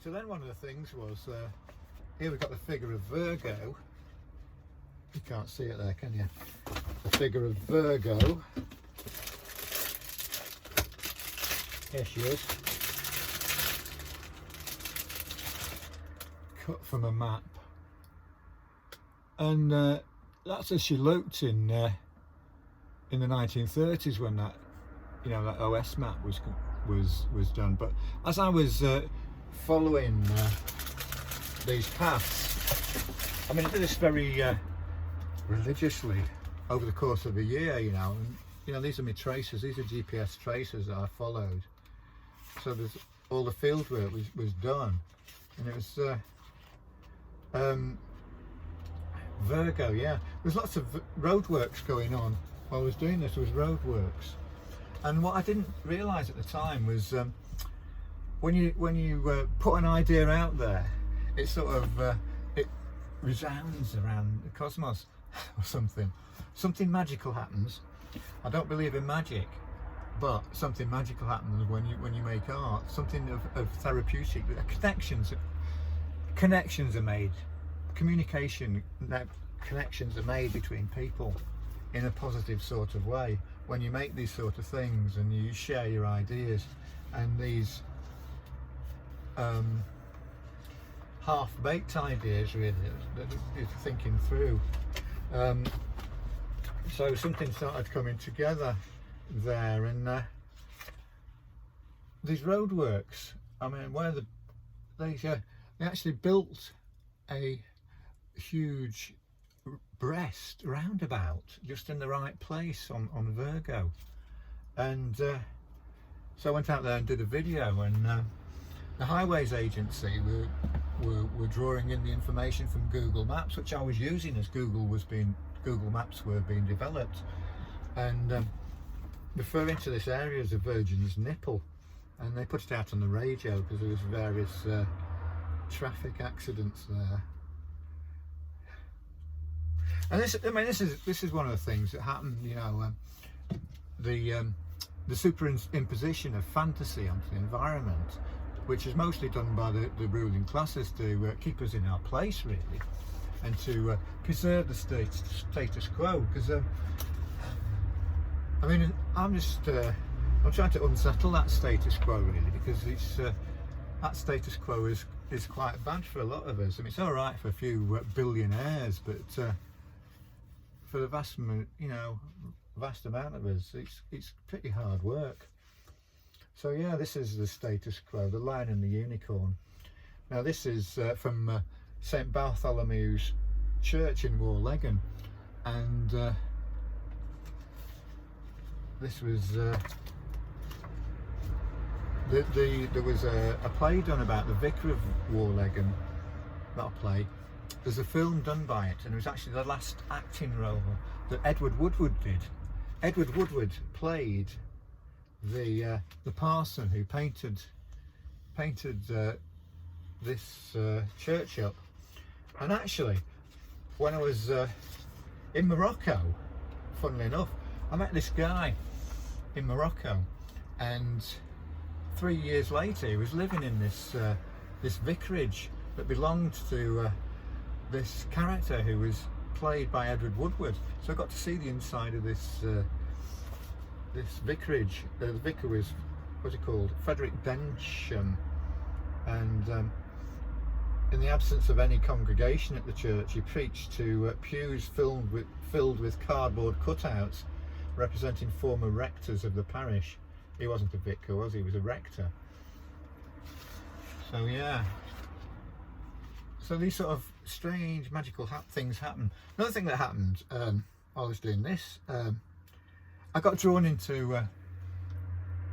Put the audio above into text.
So then one of the things was, here we've got the figure of Virgo. You can't see it there, can you? The figure of Virgo. Here she is. Cut from a map. And that's as she looked in the 1930s when that, you know, that OS map was done. But as I was following these paths, I mean, I did this very religiously over the course of a year, you know. And you know, these are my traces, these are GPS traces that I followed. So there's all the field work was done, and it was Virgo, yeah. There's lots of roadworks going on while I was doing this. There was roadworks, and what I didn't realise at the time was when you put an idea out there, it sort of it resounds around the cosmos or something. Something magical happens. I don't believe in magic, but something magical happens when you make art. Something of therapeutic. Connections are made. Connections are made between people in a positive sort of way when you make these sort of things and you share your ideas and these half-baked ideas really that you're thinking through. So something started coming together there, and these roadworks, I mean, where they actually built a huge breast roundabout just in the right place on Virgo, and so I went out there and did a video, and the highways agency were drawing in the information from Google Maps, which I was using as Google Maps were being developed, and referring to this area as a Virgin's Nipple, and they put it out on the radio because there was various traffic accidents there. And this is one of the things that happened, you know, the superimposition of fantasy onto the environment, which is mostly done by the ruling classes to keep us in our place, really, and to preserve the status quo. Because I mean, I'm trying to unsettle that status quo, really, because it's that status quo is quite bad for a lot of us. I mean, it's all right for a few billionaires, but for the vast amount of us, it's pretty hard work. So yeah, this is the status quo, the Lion and the Unicorn. Now this is from St Bartholomew's Church in Warlegan, and this was there was a play done about the Vicar of Warlegan. Not a play. There's a film done by it, and it was actually the last acting role that Edward Woodward did. Edward Woodward played the parson who painted this church up. And actually, when I was in Morocco, funnily enough, I met this guy in Morocco, and 3 years later he was living in this vicarage that belonged to this character who was played by Edward Woodward. So I got to see the inside of this vicarage. The vicar was, what's it called, Frederick Densham, and in the absence of any congregation at the church, he preached to pews filled with cardboard cutouts representing former rectors of the parish. He wasn't a vicar, was he? He was a rector. So yeah, so these sort of strange magical things happen. Another thing that happened while I was doing this, I got drawn into